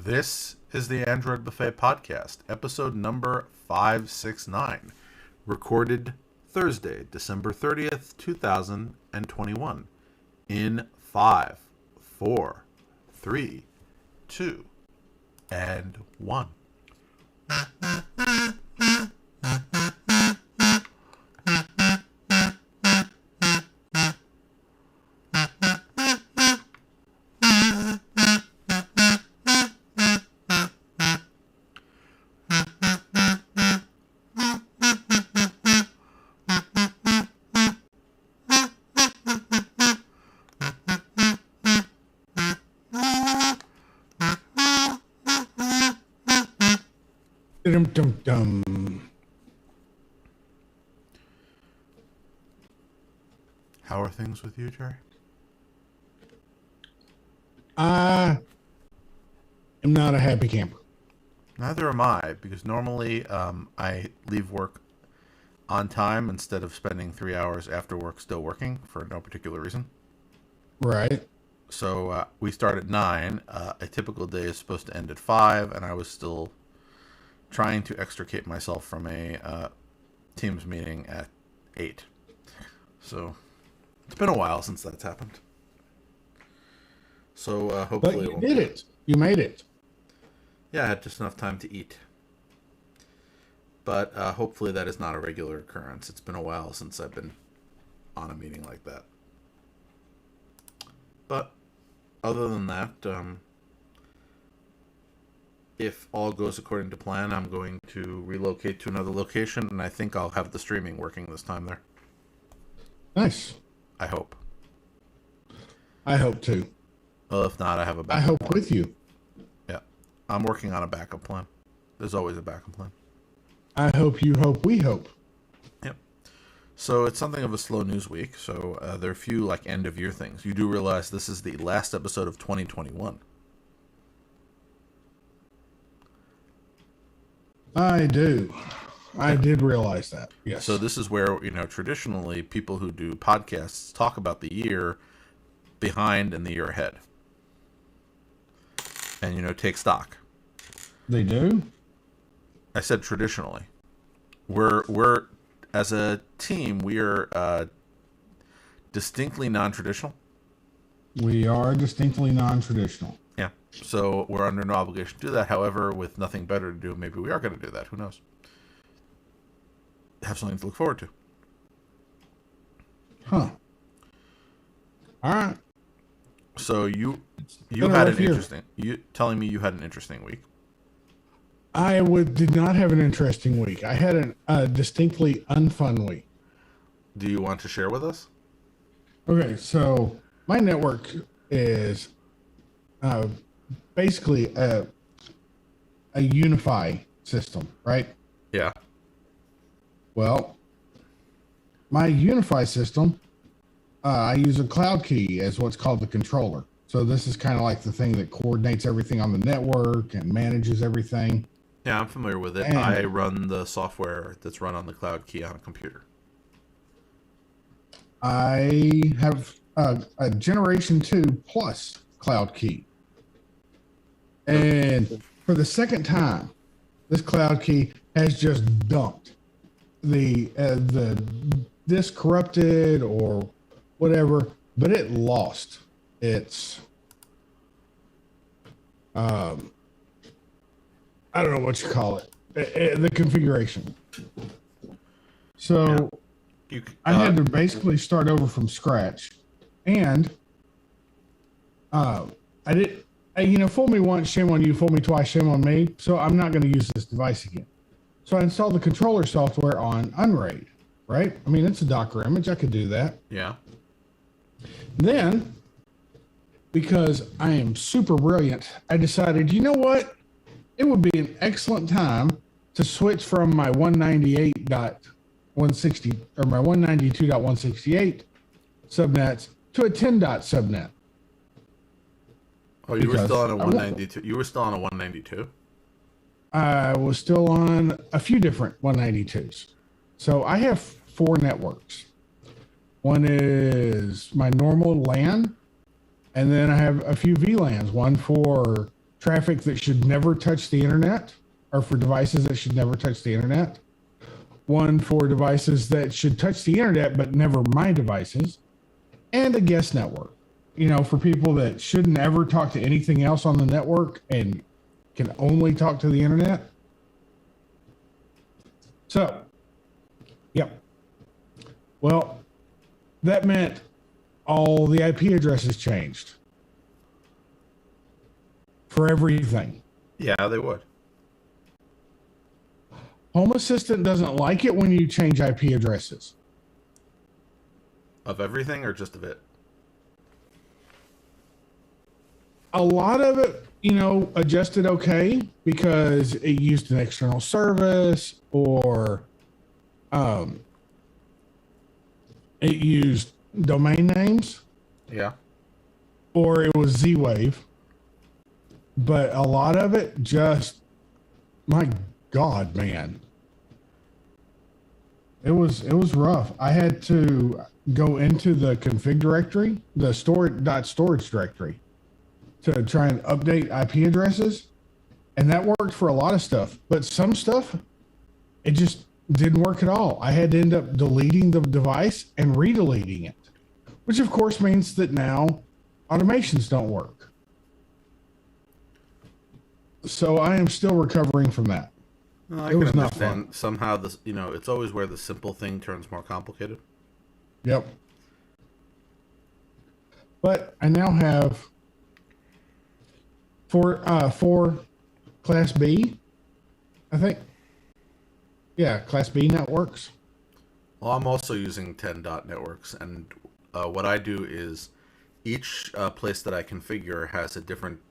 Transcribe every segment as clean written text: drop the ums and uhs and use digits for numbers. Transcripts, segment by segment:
This is the Android Buffet Podcast, episode number 569, recorded Thursday, December 30th, 2021, in 5, 4, 3, 2, and 1. How are things with you, Jerry? I am not a happy camper. Neither am I, because normally I leave work on time instead of spending 3 hours after work still working for no particular reason. Right. So we start at 9. A typical day is supposed to end at 5, and I was still trying to extricate myself from a Teams meeting at 8. So it's been a while since that's happened. So hopefully... But you did it. You made it. Yeah, I had just enough time to eat. But hopefully that is not a regular occurrence. It's been a while since I've been on a meeting like that. But other than that, if all goes according to plan, I'm going to relocate to another location, and I think I'll have the streaming working this time there. Nice. I hope. I hope too. Well, if not, I have a backup I hope plan. with you. Yeah. I'm working on a backup plan. There's always a backup plan. I hope you hope we hope. Yep. So it's something of a slow news week. So there are a few like end of year things. You do realize this is the last episode of 2021. I do. I did realize that. Yes. So this is where, traditionally people who do podcasts talk about the year behind and the year ahead. And, take stock. They do? I said traditionally. We're as a team, we are distinctly non-traditional. We are distinctly non-traditional. Yeah. So we're under no obligation to do that. However, with nothing better to do, maybe we are going to do that. Who knows? Have something to look forward to. Huh. All right. So you had an interesting... You telling me you had an interesting week. I did not have an interesting week. I had a distinctly unfun week. Do you want to share with us? Okay, so my network is basically a Unify system, right? Yeah. Well, my Unify system, I use a cloud key as what's called the controller. So this is kind of like the thing that coordinates everything on the network and manages everything. Yeah, I'm familiar with it. And I run the software that's run on the cloud key on a computer. I have a Generation 2 Plus cloud key. And for the second time, this cloud key has just dumped. The disk corrupted or whatever, but it lost its I don't know what you call it, the configuration. So yeah. I had to basically start over from scratch, and fool me once, shame on you, fool me twice, shame on me. So I'm not going to use this device again. So I installed the controller software on Unraid, right? I mean, it's a Docker image. I could do that. Yeah. Then, because I am super brilliant, I decided, you know what? It would be an excellent time to switch from my 198.160 or my 192.168 subnets to a 10 dot subnet. Oh, you were still on a 192. You were still on a 192? I was still on a few different 192s. So I have 4 networks. One is my normal LAN, and then I have a few VLANs, one for traffic that should never touch the internet, or for devices that should never touch the internet. One for devices that should touch the internet, but never my devices. And a guest network, for people that shouldn't ever talk to anything else on the network and can only talk to the internet. So, yep. Well, that meant all the IP addresses changed for everything. Yeah, they would. Home Assistant doesn't like it when you change IP addresses. Of everything or just of it? A lot of it, adjusted okay because it used an external service, or it used domain names. Yeah. Or it was Z-Wave. But a lot of it just, my God, man. It was rough. I had to go into the config directory, the storage directory, to try and update IP addresses. And that worked for a lot of stuff. But some stuff, it just didn't work at all. I had to end up deleting the device and redeleting it, which of course means that now automations don't work. So I am still recovering from that. Well, I can understand. Somehow this, it's always where the simple thing turns more complicated. Yep. But I now have four Class B, I think. Yeah, Class B networks. Well, I'm also using 10 dot networks, and what I do is each place that I configure has a different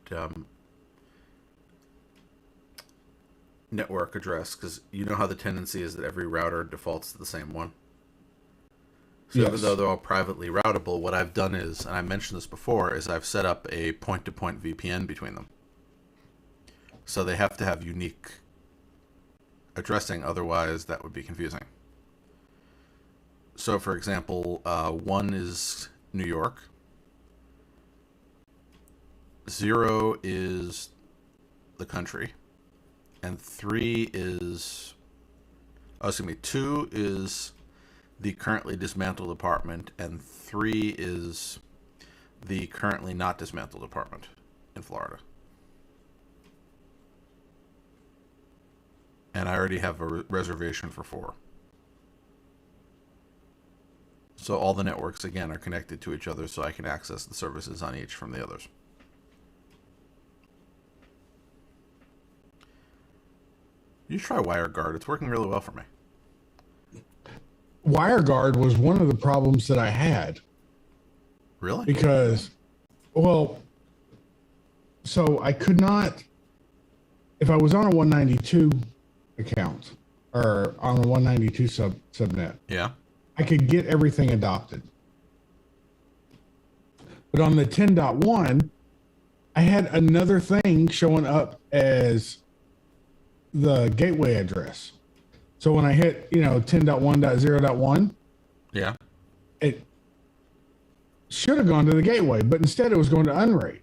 network address, because you know how the tendency is that every router defaults to the same one. So yes. Even though they're all privately routable, what I've done is, and I mentioned this before, is I've set up a point-to-point VPN between them. So they have to have unique addressing, otherwise that would be confusing. So for example, 1 is New York, 0 is the country, and 3 is, 2 is the currently dismantled apartment, and 3 is the currently not dismantled apartment in Florida. And I already have a reservation for 4. So all the networks, again, are connected to each other, so I can access the services on each from the others. You try WireGuard. It's working really well for me. WireGuard was one of the problems that I had. Really? Because, so I could not, if I was on a 192 account or on a 192 subnet, yeah, I could get everything adopted. But on the 10.1, I had another thing showing up as the gateway address. So when I hit, 10.1.0.1, yeah, it should have gone to the gateway, but instead it was going to Unraid.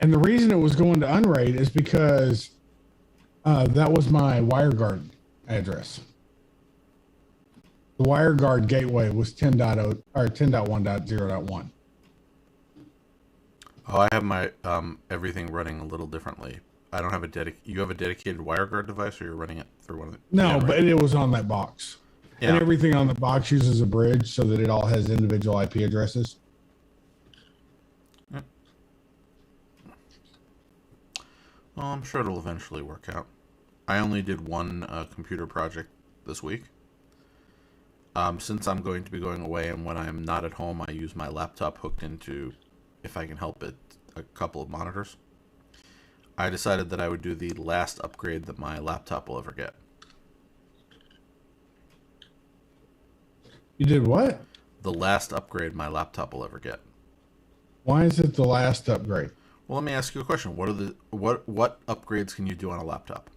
And the reason it was going to Unraid is because that was my WireGuard address. The WireGuard gateway was 10.0 or 10.1.0.1. Oh, I have my everything running a little differently. I don't have you have a dedicated WireGuard device, or you're running it through one of the... No, but it was on that box. Yeah. And everything on the box uses a bridge so that it all has individual IP addresses. Yeah. Well, I'm sure it'll eventually work out. I only did one computer project this week. Since I'm going to be going away, and when I'm not at home, I use my laptop hooked into, if I can help it, a couple of monitors. I decided that I would do the last upgrade that my laptop will ever get. You did what? The last upgrade my laptop will ever get. Why is it the last upgrade? Well, let me ask you a question. What upgrades can you do on a laptop?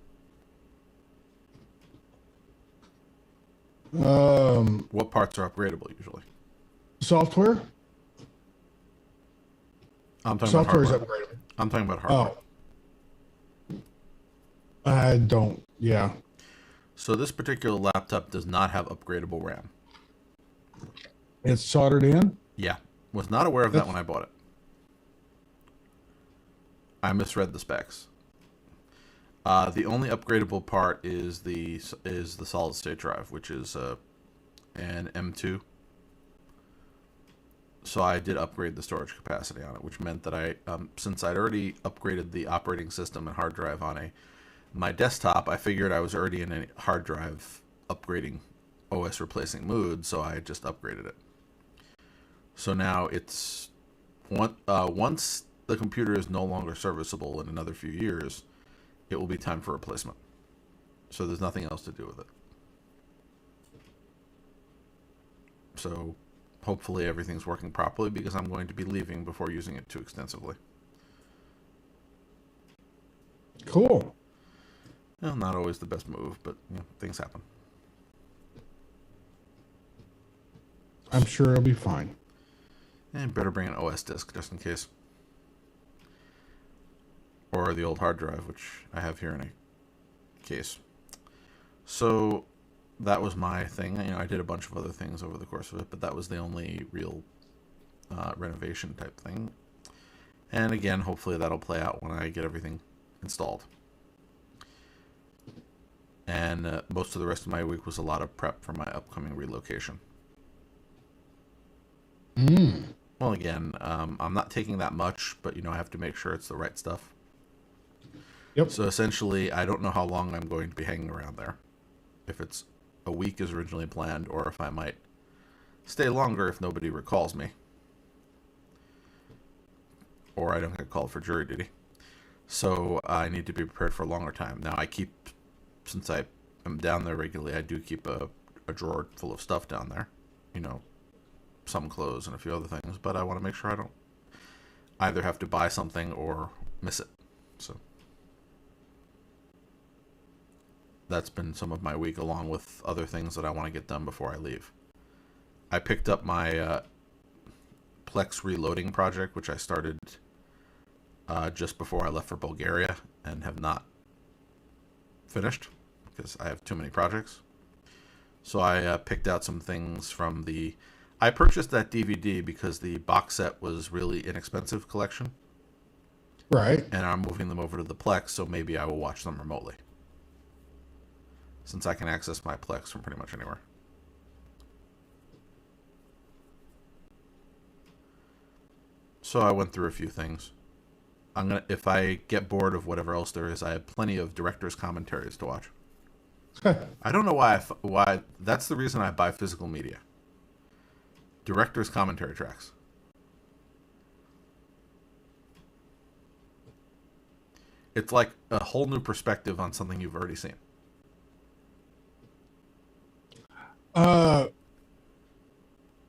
What parts are upgradable usually? Software. I'm talking Software about is upgradable. I'm talking about hardware. I don't. Yeah. So this particular laptop does not have upgradable RAM. It's soldered in? Yeah. Was not aware of that when I bought it. I misread the specs. The only upgradable part is the solid state drive, which is an M2. So I did upgrade the storage capacity on it, which meant that I, since I'd already upgraded the operating system and hard drive on my desktop, I figured I was already in a hard drive upgrading OS replacing mood, so I just upgraded it. So now it's once the computer is no longer serviceable in another few years, it will be time for replacement. So there's nothing else to do with it. So hopefully everything's working properly, because I'm going to be leaving before using it too extensively. Cool. Well, not always the best move, but things happen. I'm sure it'll be fine. And better bring an OS disk just in case. Or the old hard drive, which I have here in a case. So that was my thing. I did a bunch of other things over the course of it, but that was the only real renovation type thing. And again, hopefully that'll play out when I get everything installed. And most of the rest of my week was a lot of prep for my upcoming relocation. Well, again, I'm not taking that much, but I have to make sure it's the right stuff. Yep. So essentially, I don't know how long I'm going to be hanging around there. If it's a week as originally planned, or if I might stay longer if nobody recalls me. Or I don't get called for jury duty. So I need to be prepared for a longer time. Now since I am down there regularly, I do keep a drawer full of stuff down there. Some clothes and a few other things, but I want to make sure I don't either have to buy something or miss it. So that's been some of my week, along with other things that I want to get done before I leave. I picked up my Plex reloading project, which I started just before I left for Bulgaria, and have not finished because I have too many projects. So I picked out some things from I purchased that DVD because the box set was really inexpensive collection. Right. And I'm moving them over to the Plex, so maybe I will watch them remotely, since I can access my Plex from pretty much anywhere. So I went through a few things. If I get bored of whatever else there is, I have plenty of director's commentaries to watch. I don't know why. That's the reason I buy physical media. Director's commentary tracks. It's like a whole new perspective on something you've already seen.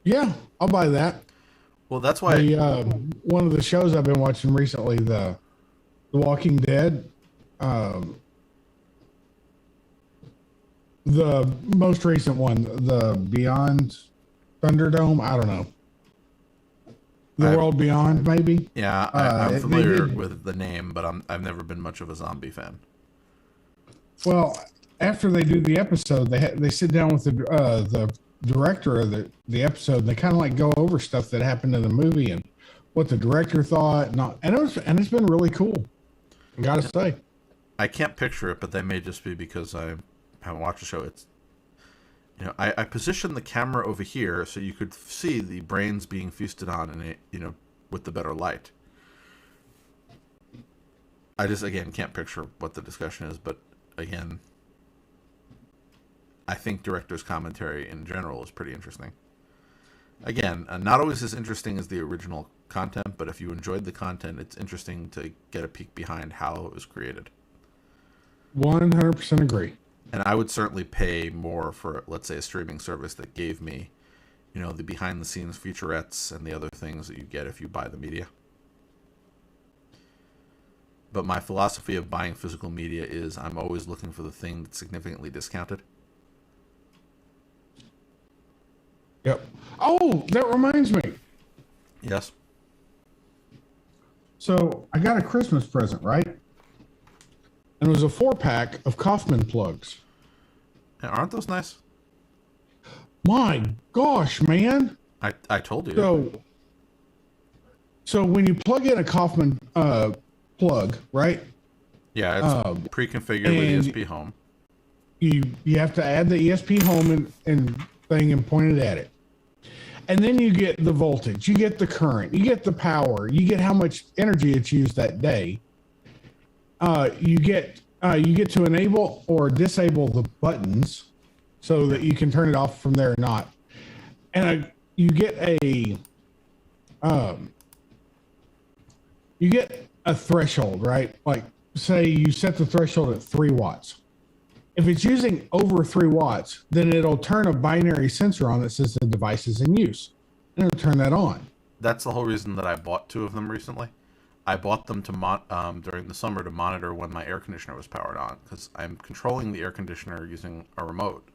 Yeah, I'll buy that. Well, that's why one of the shows I've been watching recently, the Walking Dead, the most recent one, the Beyond Thunderdome. I don't know. The World Beyond, maybe. Yeah, I'm familiar with the name, but I've never been much of a zombie fan. Well, after they do the episode, they sit down with the director of the episode, and they kind of like go over stuff that happened in the movie and what the director thought, and it's been really cool. I gotta say, I can't picture it, but that may just be because I haven't watched the show. It's I positioned the camera over here so you could see the brains being feasted on, and with the better light. I just again can't picture what the discussion is, but again, I think director's commentary in general is pretty interesting. Again, not always as interesting as the original content, but if you enjoyed the content, it's interesting to get a peek behind how it was created. 100% agree. And I would certainly pay more for, let's say, a streaming service that gave me, the behind-the-scenes featurettes and the other things that you get if you buy the media. But my philosophy of buying physical media is I'm always looking for the thing that's significantly discounted. Yep. Oh, that reminds me. Yes. So I got a Christmas present, right? And it was a 4-pack of Kaufman plugs. Yeah, aren't those nice? My gosh, man. I told you. So when you plug in a Kaufman plug, right? Yeah, it's pre-configured with ESP Home. You have to add the ESP Home and thing and point it at it. And then you get the voltage, you get the current, you get the power, you get how much energy it's used that day. You get to enable or disable the buttons so that you can turn it off from there or not. And you get a threshold, right? Like say you set the threshold at 3 watts. If it's using over 3 watts, then it'll turn a binary sensor on that says the device is in use, and it'll turn that on. That's the whole reason that I bought 2 of them recently. I bought them to during the summer to monitor when my air conditioner was powered on, because I'm controlling the air conditioner using a remote,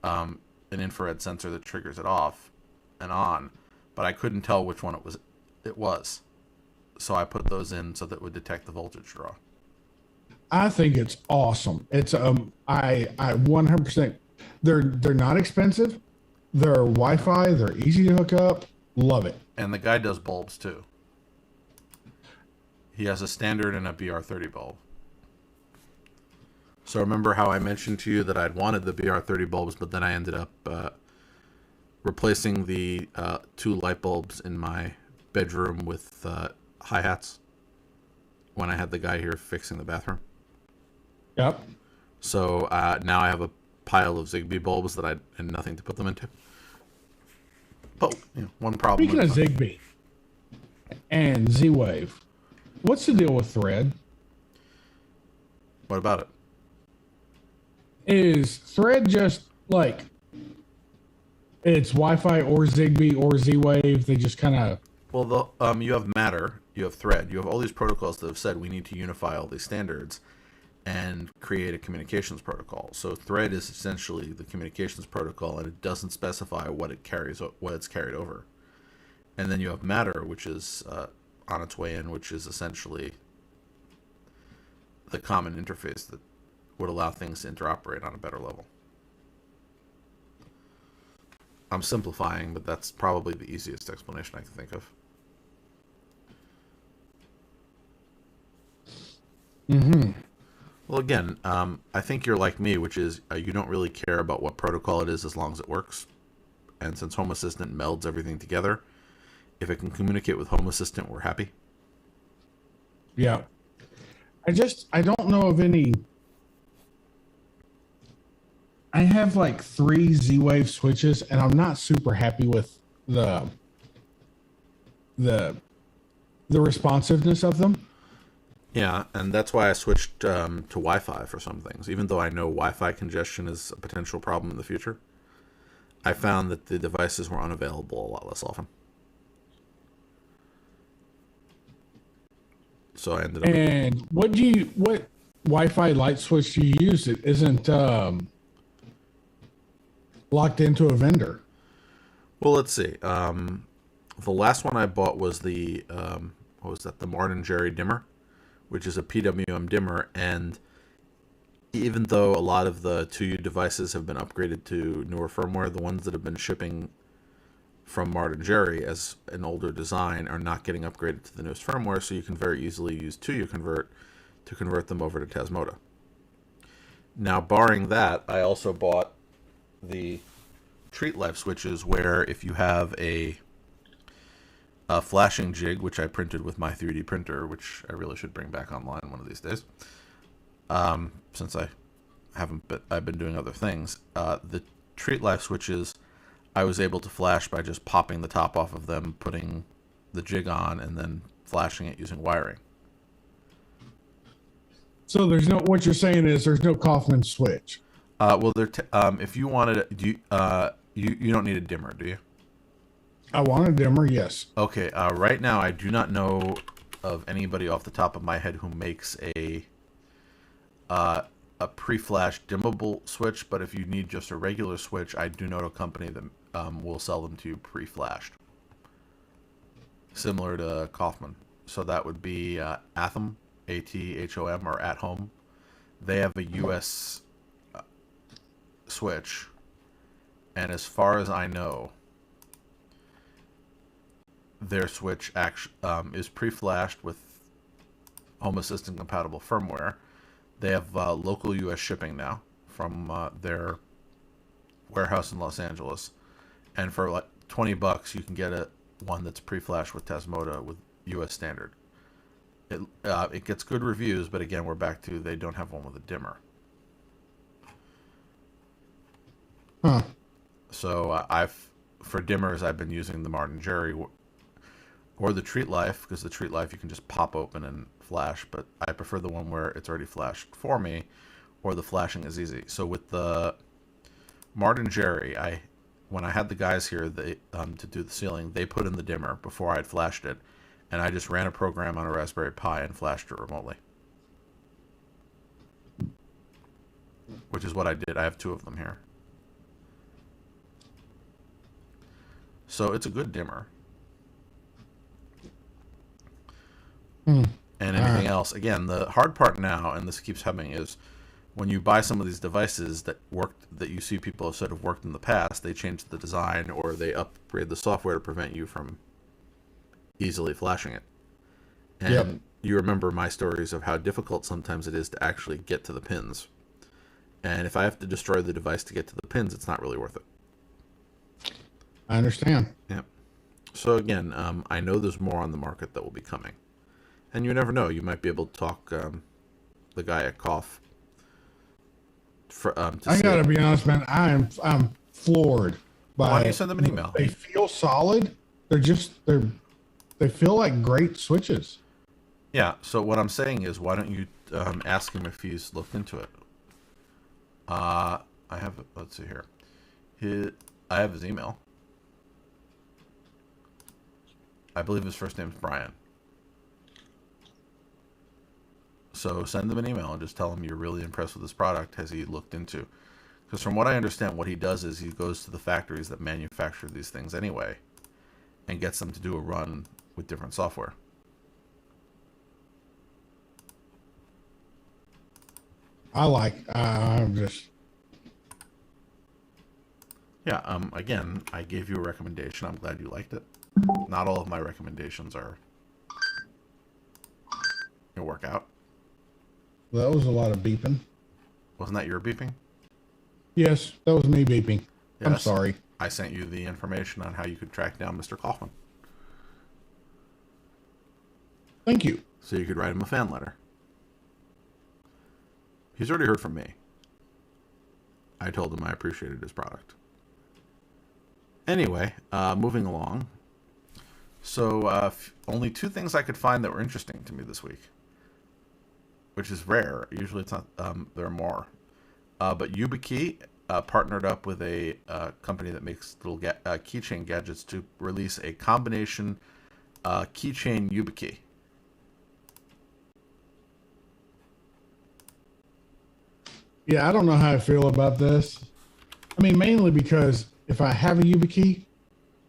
an infrared sensor that triggers it off and on, but I couldn't tell which one it was. So I put those in so that it would detect the voltage draw. I think it's awesome. It's I 100%. They're not expensive. They're Wi-Fi. They're easy to hook up. Love it. And the guy does bulbs too. He has a standard and a BR30 bulb. So remember how I mentioned to you that I'd wanted the BR30 bulbs, but then I ended up replacing the 2 light bulbs in my bedroom with hi-hats when I had the guy here fixing the bathroom. Yep. So now I have a pile of Zigbee bulbs that and nothing to put them into. But one problem. Speaking of Zigbee and Z-Wave, what's the deal with Thread? What about it? Is Thread just like it's Wi-Fi or Zigbee or Z-Wave? They just kind of... Well, you have Matter, you have Thread, you have all these protocols that have said we need to unify all these standards and create a communications protocol. So Thread is essentially the communications protocol, and it doesn't specify what it's carried over. And then you have Matter, which is on its way in, which is essentially the common interface that would allow things to interoperate on a better level. I'm simplifying, but that's probably the easiest explanation I can think of. Mm-hmm. Well, again, I think you're like me, which is you don't really care about what protocol it is as long as it works. And since Home Assistant melds everything together, if it can communicate with Home Assistant, we're happy. Yeah. I don't know of any... I have like 3 Z-Wave switches, and I'm not super happy with the responsiveness of them. Yeah, and that's why I switched to Wi-Fi for some things. Even though I know Wi-Fi congestion is a potential problem in the future, I found that the devices were unavailable a lot less often. So I ended up... And what Wi-Fi light switch do you use? It isn't locked into a vendor. Well, let's see. The last one I bought was the what was that? The Martin Jerry dimmer, which is a PWM dimmer, and even though a lot of the 2U devices have been upgraded to newer firmware, the ones that have been shipping from Martin Jerry as an older design are not getting upgraded to the newest firmware, so you can very easily use 2U convert to convert them over to Tasmota. Now, barring that, I also bought the Treat Life switches, where if you have a flashing jig, which I printed with my 3D printer, which I really should bring back online one of these days, since I've been doing other things. The Treat Life switches, I was able to flash by just popping the top off of them, putting the jig on, and then flashing it using wiring. So what you're saying is there's no Kaufman switch. Well, if you wanted it, you don't need a dimmer, do you? I want a dimmer, yes. Okay. Right now, I do not know of anybody off the top of my head who makes a pre-flash dimmable switch. But if you need just a regular switch, I do know a company that will sell them to you pre-flashed, similar to Kaufman. So that would be Athom, ATHOM, or At Home. They have a US switch, and as far as I know, their switch is pre-flashed with Home Assistant compatible firmware. They have local US shipping now from their warehouse in Los Angeles, and for like $20 you can get one that's pre-flashed with Tasmota with US standard. It gets good reviews, but again, we're back to they don't have one with a dimmer. Huh. So for dimmers, I've been using the Martin Jerry or the Treat Life, because the Treat Life you can just pop open and flash, but I prefer the one where it's already flashed for me, or the flashing is easy. So with the Martin Jerry, when I had the guys here to do the ceiling, they put in the dimmer before I had flashed it, and I just ran a program on a Raspberry Pi and flashed it remotely. Which is what I did. I have 2 of them here. So it's a good dimmer. And anything else, again, the hard part now, and this keeps happening, is when you buy some of these devices that you see people have said have worked in the past, they change the design or they upgrade the software to prevent you from easily flashing it. And you remember my stories of how difficult sometimes it is to actually get to the pins. And if I have to destroy the device to get to the pins, it's not really worth it. I understand. Yeah. So again, I know there's more on the market that will be coming. And you never know. You might be able to talk the guy at Cough. I gotta be honest, man. I'm floored by. Why don't you send them an email? They feel solid. They feel like great switches. Yeah. So what I'm saying is, why don't you ask him if he's looked into it? I have. Let's see here. I have his email. I believe his first name is Brian. So send them an email and just tell him you're really impressed with this product. Has he looked into? Because from what I understand, what he does is he goes to the factories that manufacture these things anyway and gets them to do a run with different software. I'm just. Yeah, again, I gave you a recommendation. I'm glad you liked it. Not all of my recommendations are going to work out. That was a lot of beeping. Wasn't that your beeping? Yes, that was me beeping. Yes, I'm sorry. I sent you the information on how you could track down Mr. Kaufman. Thank you. So you could write him a fan letter. He's already heard from me. I told him I appreciated his product. Anyway, moving along. So only 2 things I could find that were interesting to me this week, which is rare. Usually it's not. There are more. But YubiKey partnered up with a company that makes little keychain gadgets to release a combination keychain YubiKey. Yeah, I don't know how I feel about this. I mean, mainly because if I have a YubiKey,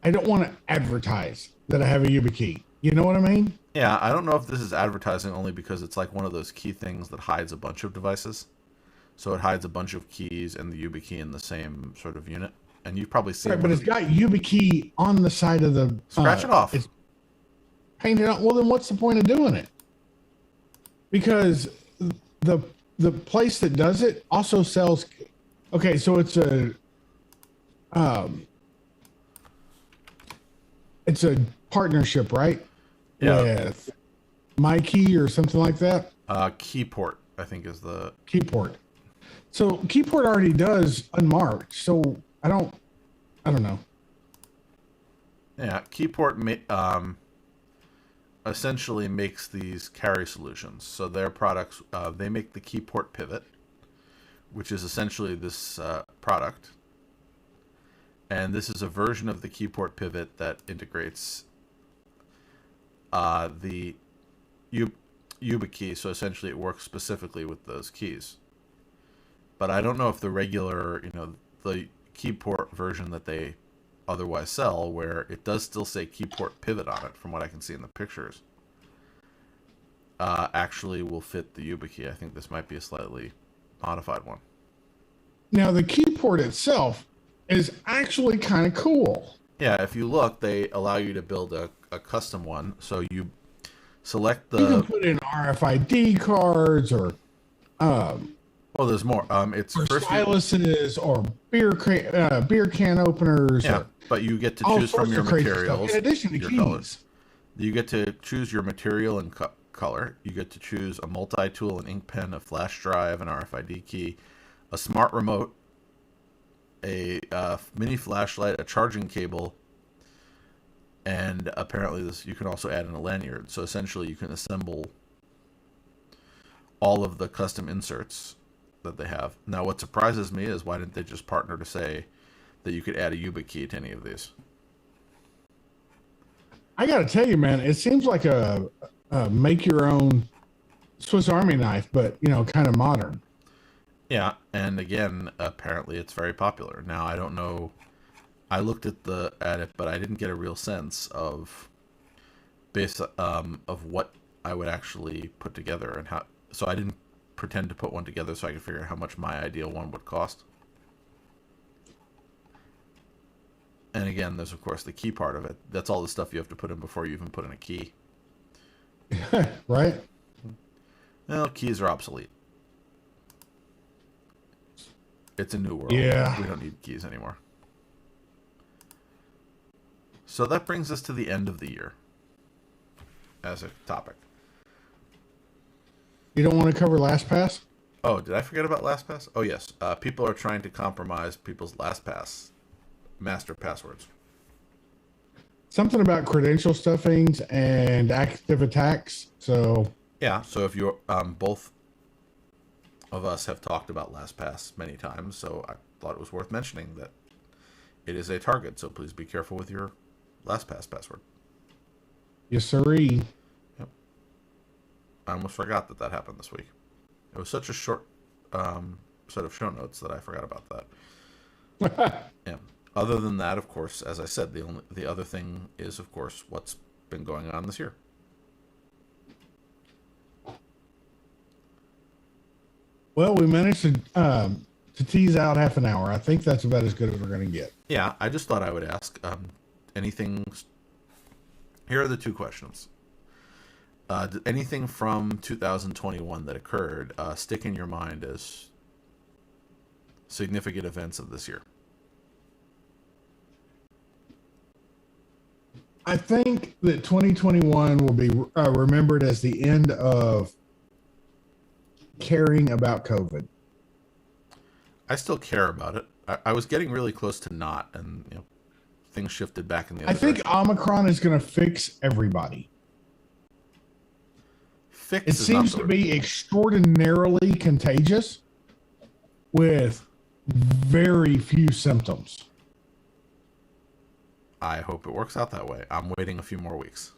I don't want to advertise that I have a YubiKey. You know what I mean? Yeah, I don't know if this is advertising only because it's like one of those key things that hides a bunch of devices. So it hides a bunch of keys and the YubiKey in the same sort of unit. And you've probably seen. Right, but it's got YubiKey on the side of the. Scratch it off. It's painted on. Well, then what's the point of doing it? Because the place that does it also sells. Okay, so it's a partnership, right? Yeah. With MyKey or something like that. Keyport, I think, is the Keyport. So Keyport already does unmarked. So I don't know. Yeah, Keyport essentially makes these carry solutions. So their products, they make the Keyport Pivot, which is essentially this product. And this is a version of the Keyport Pivot that integrates the YubiKey. So essentially it works specifically with those keys. But I don't know if the regular, the Keyport version that they otherwise sell, where it does still say Keyport Pivot on it, from what I can see in the pictures. actually will fit the YubiKey. I think this might be a slightly modified one. Now, the keyport itself is actually kind of cool. Yeah, if you look, they allow you to build a custom one. So you select the... You can put in RFID cards or... oh, there's more. It's or first styluses or beer can openers. Yeah, or but you get to all choose from sorts your of crazy materials. stuff. In addition to your keys. colors. You get to choose your material and color. You get to choose a multi-tool, an ink pen, a flash drive, an RFID key, a smart remote, a mini flashlight, a charging cable, and apparently this you can also add in a lanyard. So essentially you can assemble all of the custom inserts that they have. Now what surprises me is why didn't they just partner to say that you could add a YubiKey to any of these? I got to tell you, man, it seems like a make your own Swiss Army knife, but kind of modern. Yeah, and again, apparently it's very popular. Now I don't know. I looked at it, but I didn't get a real sense of of what I would actually put together and how. So I didn't pretend to put one together so I could figure out how much my ideal one would cost. And again, there's of course the key part of it. That's all the stuff you have to put in before you even put in a key. Right? Well, keys are obsolete. It's a new world. Yeah. We don't need keys anymore. So that brings us to the end of the year as a topic. You don't want to cover LastPass? Oh, did I forget about LastPass? Oh, yes. People are trying to compromise people's LastPass master passwords. Something about credential stuffings and active attacks. So yeah. So if you're both of us have talked about LastPass many times, so I thought it was worth mentioning that it is a target. So please be careful with your LastPass password. Yes, sirree. Yep. I almost forgot that happened this week. It was such a short set of show notes that I forgot about that. Yeah. Other than that, of course, as I said, the other thing is, of course, what's been going on this year. Well, we managed to tease out half an hour. I think that's about as good as we're going to get. Yeah, I just thought I would ask anything. Here are the two questions. Did anything from 2021 that occurred stick in your mind as significant events of this year? I think that 2021 will be remembered as the end of caring about COVID. I still care about it. I was getting really close to not, and things shifted back in the other I think direction. Omicron is going to fix everybody. It seems to be extraordinarily contagious with very few symptoms. I hope it works out that way. I'm waiting a few more weeks.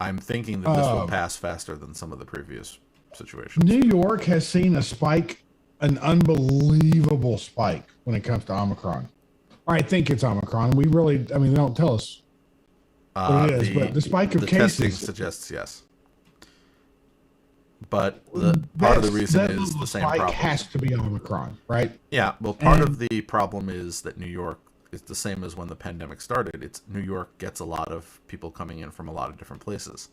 I'm thinking that this will pass faster than some of the previous situations. New York has seen a spike, an unbelievable spike when it comes to Omicron. Or I think it's Omicron. We really, they don't tell us what it is, but the spike of cases testing suggests yes. But part of the reason is the same problem. Has to be Omicron, right? Yeah. Well, part of the problem is that New York is the same as when the pandemic started. It's New York gets a lot of people coming in from a lot of different places.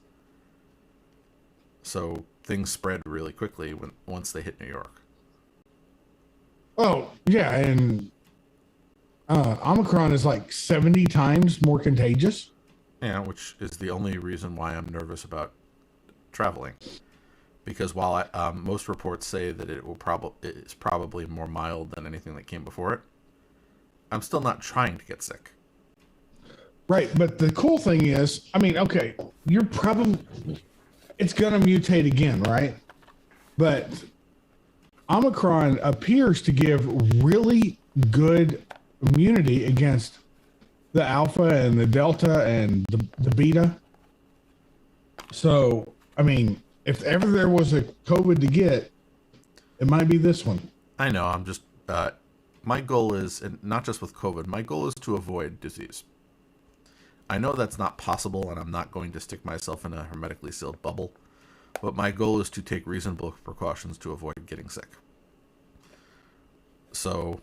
So things spread really quickly once they hit New York. Oh, yeah. And Omicron is like 70 times more contagious. Yeah, which is the only reason why I'm nervous about traveling. Because while most reports say that it's probably more mild than anything that came before it, I'm still not trying to get sick. Right, but the cool thing is, okay, it's going to mutate again, right? But Omicron appears to give really good immunity against the Alpha and the Delta and the Beta. So, if ever there was a COVID to get, it might be this one. I know. I'm just, my goal is, and not just with COVID, my goal is to avoid disease. I know that's not possible, and I'm not going to stick myself in a hermetically sealed bubble, But my goal is to take reasonable precautions to avoid getting sick. So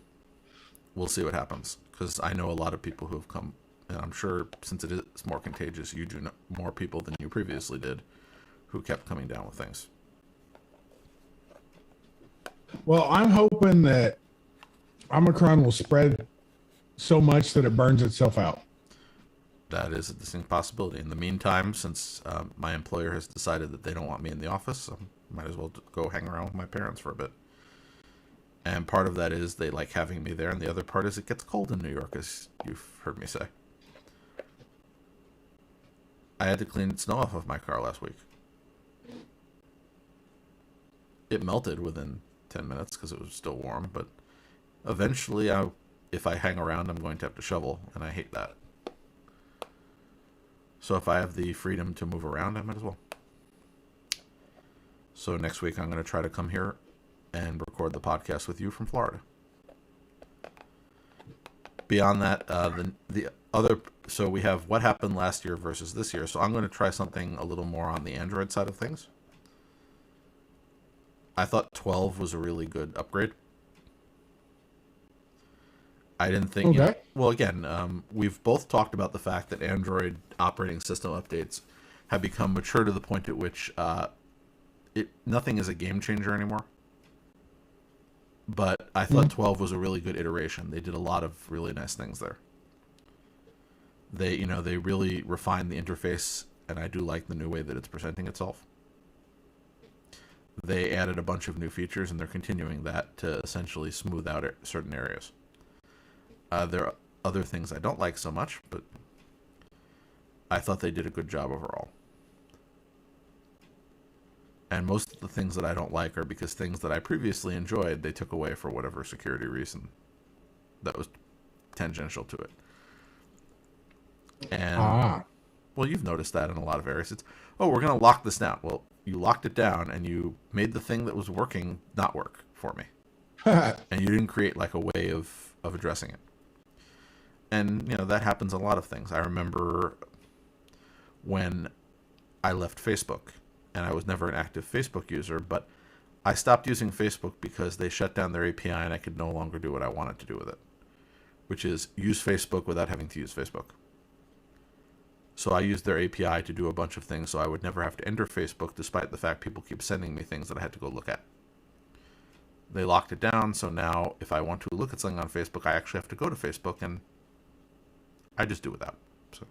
we'll see what happens, because I know a lot of people who have come, and I'm sure since it is more contagious, you do know more people than you previously did who kept coming down with things. Well, I'm hoping that Omicron will spread so much that it burns itself out. That is a distinct possibility. In the meantime, since my employer has decided that they don't want me in the office, I might as well go hang around with my parents for a bit. And part of that is they like having me there, and the other part is it gets cold in New York, as you've heard me say. I had to clean snow off of my car last week. It melted within 10 minutes because it was still warm, but eventually, if I hang around, I'm going to have to shovel, and I hate that. So if I have the freedom to move around, I might as well. So next week, I'm going to try to come here and record the podcast with you from Florida. Beyond that, the other, so we have what happened last year versus this year. So I'm going to try something a little more on the Android side of things. I thought 12 was a really good upgrade. I didn't think, okay. You know, well, again, we've both talked about the fact that Android operating system updates have become mature to the point at which nothing is a game changer anymore. But I thought 12 was a really good iteration. They did a lot of really nice things there. They really refined the interface, and I do like the new way that it's presenting itself. They added a bunch of new features, and they're continuing that to essentially smooth out certain areas. There are other things I don't like so much, but I thought they did a good job overall. And most of the things that I don't like are because things that I previously enjoyed, they took away for whatever security reason that was tangential to it. And, well, you've noticed that in a lot of areas. It's, we're going to lock this down. Well, you locked it down, and you made the thing that was working not work for me. And you didn't create, like, a way of addressing it. And, that happens in a lot of things. I remember when I left Facebook, and I was never an active Facebook user, but I stopped using Facebook because they shut down their API and I could no longer do what I wanted to do with it, which is use Facebook without having to use Facebook. So I used their API to do a bunch of things so I would never have to enter Facebook, despite the fact people keep sending me things that I had to go look at. They locked it down, so now if I want to look at something on Facebook, I actually have to go to Facebook, and I just do without. So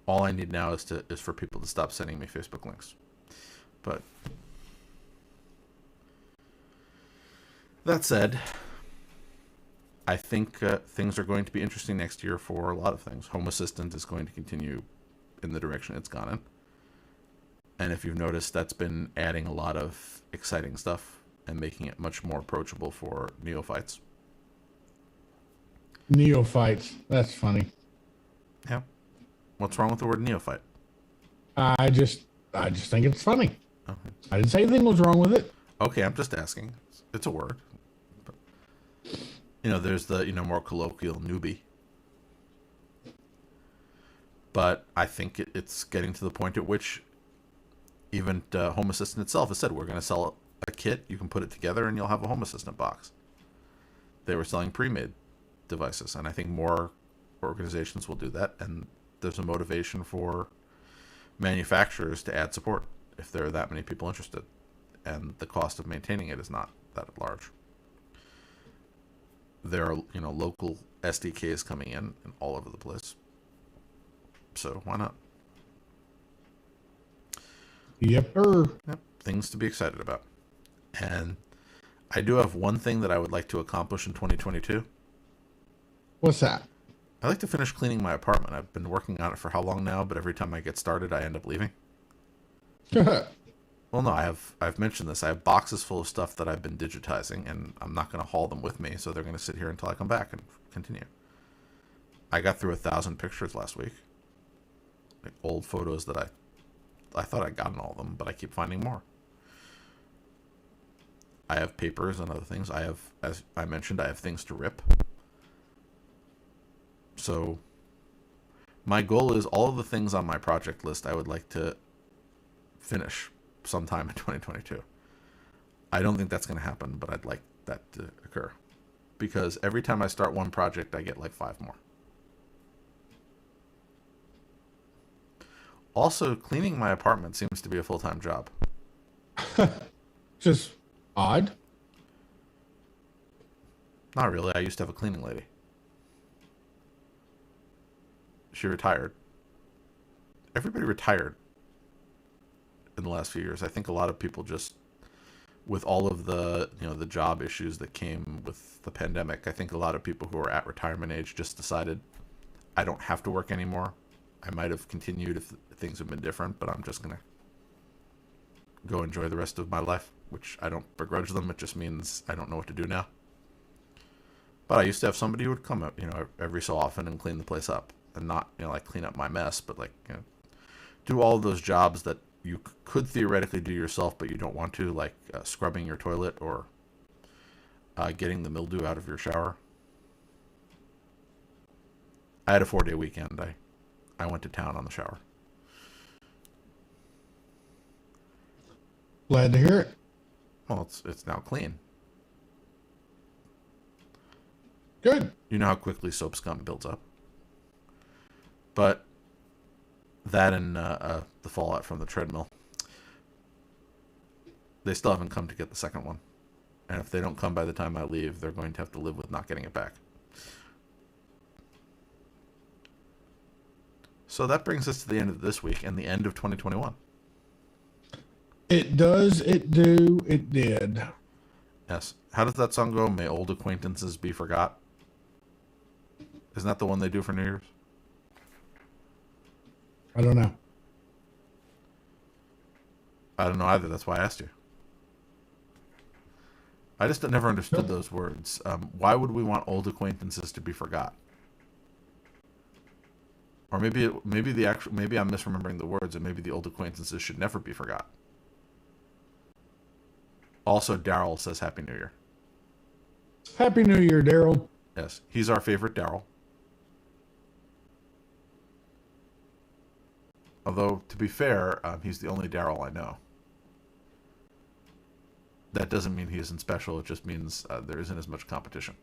all I need now is for people to stop sending me Facebook links. But that said, I think things are going to be interesting next year for a lot of things. Home Assistant is going to continue in the direction it's gone in. And if you've noticed, that's been adding a lot of exciting stuff and making it much more approachable for neophytes. Neophytes. That's funny. Yeah. What's wrong with the word neophyte? I just think it's funny. Okay. I didn't say anything was wrong with it. Okay, I'm just asking. It's a word. But, there's the, more colloquial newbie. But I think it's getting to the point at which even Home Assistant itself has said, we're going to sell a kit. You can put it together and you'll have a Home Assistant box. They were selling pre-made devices, and I think more organizations will do that, and there's a motivation for manufacturers to add support if there are that many people interested, and the cost of maintaining it is not that large. There are local SDKs coming in all over the place, so why not? Yep. Things to be excited about. And I do have one thing that I would like to accomplish in 2022. What's that? I like to finish cleaning my apartment. I've been working on it for how long now, but every time I get started, I end up leaving. Well, no, I've mentioned this. I have boxes full of stuff that I've been digitizing, and I'm not going to haul them with me, so they're going to sit here until I come back and continue. I got through 1,000 pictures last week. Like old photos that I thought I'd gotten all of them, but I keep finding more. I have papers and other things. I have, as I mentioned, I have things to rip. So my goal is all of the things on my project list I would like to finish sometime in 2022. I don't think that's going to happen, but I'd like that to occur. Because every time I start one project, I get like 5 more. Also, cleaning my apartment seems to be a full-time job. Just odd. Not really. I used to have a cleaning lady. She retired. Everybody retired in the last few years. I think a lot of people just, with all of the, the job issues that came with the pandemic, I think a lot of people who are at retirement age just decided, I don't have to work anymore. I might have continued if things have been different, but I'm just going to go enjoy the rest of my life, which I don't begrudge them. It just means I don't know what to do now. But I used to have somebody who would come up, every so often and clean the place up. And not, like clean up my mess, but like, do all of those jobs that you could theoretically do yourself, but you don't want to, like scrubbing your toilet or getting the mildew out of your shower. I had a 4-day weekend. I went to town on the shower. Glad to hear it. Well, it's now clean. Good. You know how quickly soap scum builds up. But that and the fallout from the treadmill, they still haven't come to get the second one. And if they don't come by the time I leave, they're going to have to live with not getting it back. So that brings us to the end of this week and the end of 2021. It does, it do, it did. Yes. How does that song go? May old acquaintances be forgot. Isn't that the one they do for New Year's? I don't know. I don't know either. That's why I asked you. I just never understood those words. Why would we want old acquaintances to be forgot? Or maybe I'm misremembering the words, and maybe the old acquaintances should never be forgot. Also, Daryl says Happy New Year. Happy New Year, Daryl. Yes, he's our favorite Daryl. Although, to be fair, he's the only Daryl I know. That doesn't mean he isn't special. It just means there isn't as much competition.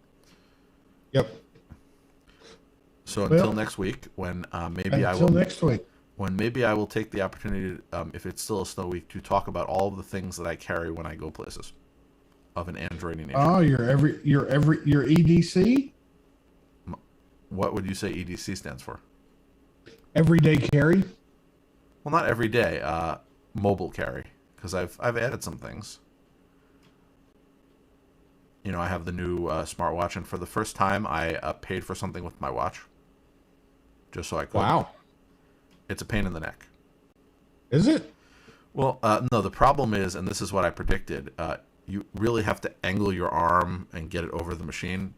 Yep. So until next week, when maybe I will take the opportunity, if it's still a snow week, to talk about all of the things that I carry when I go places, of an Androidy nature. Oh, your EDC? What would you say EDC stands for? Everyday carry. Well, not every day. Mobile carry, because I've added some things. I have the new smartwatch, and for the first time, I paid for something with my watch, just so I could. Wow. It's a pain in the neck. Is it? Well, no. The problem is, and this is what I predicted. You really have to angle your arm and get it over the machine.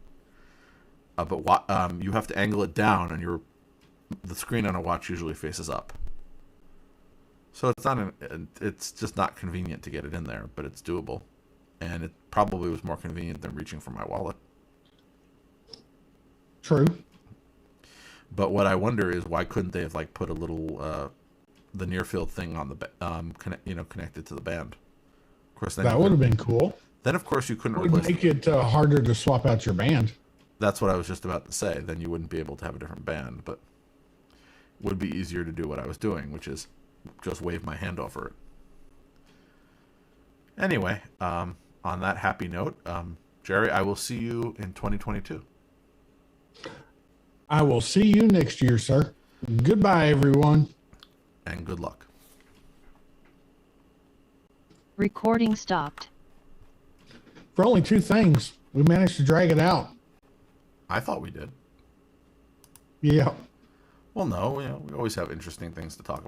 But you have to angle it down, and the screen on a watch usually faces up. So it's just not convenient to get it in there, but it's doable. And it probably was more convenient than reaching for my wallet. True. But what I wonder is, why couldn't they have put a little the near field thing on the connected to the band? Of course, that would have been cool. Then of course you couldn't replace. Make it harder to swap out your band. That's what I was just about to say. Then you wouldn't be able to have a different band, but it would be easier to do what I was doing, which is just wave my hand over it. Anyway, on that happy note, Jerry, I will see you in 2022. I will see you next year, sir. Goodbye, everyone. And good luck. Recording stopped. For only 2 things, we managed to drag it out. I thought we did. Yeah. Well, no, we always have interesting things to talk about.